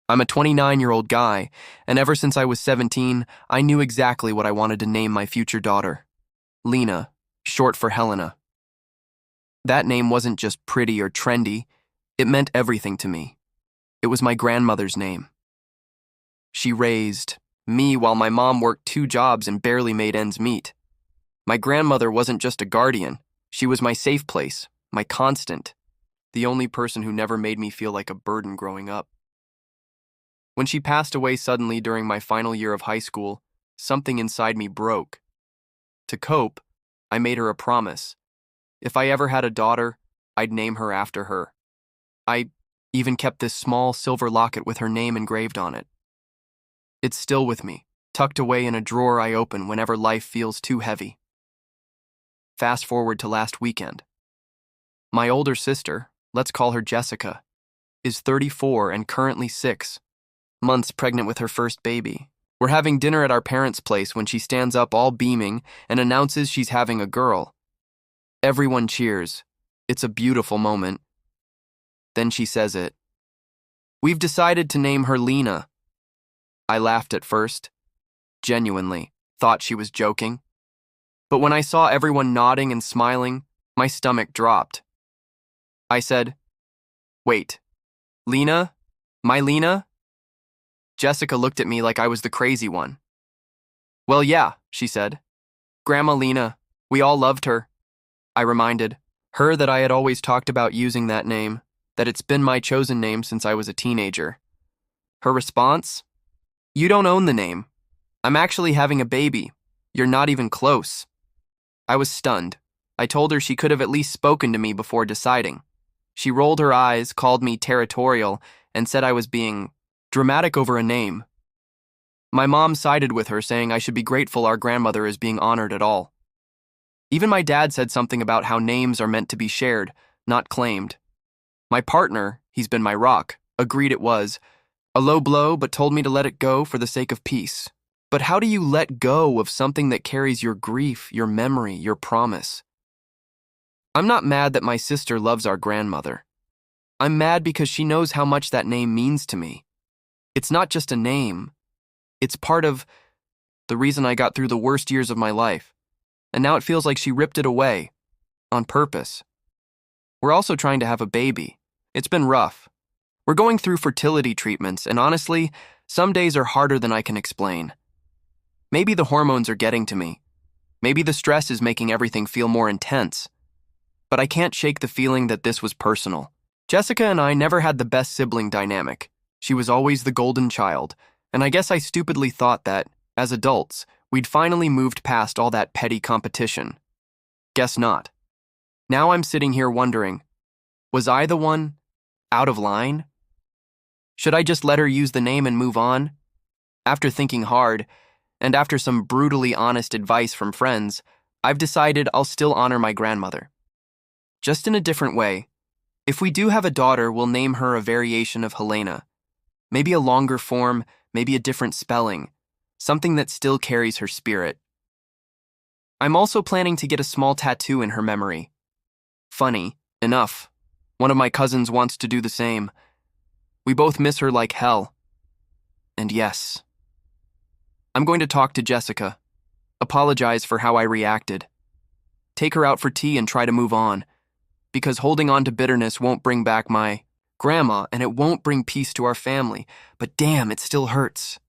I'm a 29-year-old guy, and ever since I was 17, I knew exactly what I wanted to name my future daughter. Lena, short for Helena. That name wasn't just pretty or trendy, it meant everything to me. It was my grandmother's name. She raised me while my mom worked 2 jobs and barely made ends meet. My grandmother wasn't just a guardian, she was my safe place, my constant, the only person who never made me feel like a burden growing up. When she passed away suddenly during my final year of high school, something inside me broke. To cope, I made her a promise. If I ever had a daughter, I'd name her after her. I even kept this small silver locket with her name engraved on it. It's still with me, tucked away in a drawer I open whenever life feels too heavy. Fast forward to last weekend. My older sister, let's call her Jessica, is 34 and currently 6 months pregnant with her first baby. We're having dinner at our parents' place when she stands up all beaming and announces she's having a girl. Everyone cheers. It's a beautiful moment. Then she says it. We've decided to name her Lena. I laughed at first, genuinely, thought she was joking. But when I saw everyone nodding and smiling, my stomach dropped. I said, "Wait, Lena? My Lena?" Jessica looked at me like I was the crazy one. "Well, yeah," she said. "Grandma Lena, we all loved her." I reminded her that I had always talked about using that name, that it's been my chosen name since I was a teenager. Her response? "You don't own the name. I'm actually having a baby. You're not even close." I was stunned. I told her she could have at least spoken to me before deciding. She rolled her eyes, called me territorial, and said I was being dramatic over a name. My mom sided with her, saying I should be grateful our grandmother is being honored at all. Even my dad said something about how names are meant to be shared, not claimed. My partner, he's been my rock, agreed it was a low blow but told me to let it go for the sake of peace. But how do you let go of something that carries your grief, your memory, your promise? I'm not mad that my sister loves our grandmother. I'm mad because she knows how much that name means to me. It's not just a name. It's part of the reason I got through the worst years of my life. And now it feels like she ripped it away. On purpose. We're also trying to have a baby. It's been rough. We're going through fertility treatments, and honestly, some days are harder than I can explain. Maybe the hormones are getting to me. Maybe the stress is making everything feel more intense. But I can't shake the feeling that this was personal. Jessica and I never had the best sibling dynamic. She was always the golden child, and I guess I stupidly thought that, as adults, we'd finally moved past all that petty competition. Guess not. Now I'm sitting here wondering, was I the one out of line? Should I just let her use the name and move on? After thinking hard, and after some brutally honest advice from friends, I've decided I'll still honor my grandmother. Just in a different way. If we do have a daughter, we'll name her a variation of Helena. Maybe a longer form, maybe a different spelling, something that still carries her spirit. I'm also planning to get a small tattoo in her memory. Funny enough, one of my cousins wants to do the same. We both miss her like hell. And yes, I'm going to talk to Jessica, apologize for how I reacted, take her out for tea and try to move on, because holding on to bitterness won't bring back my grandma and it won't bring peace to our family, but damn, it still hurts.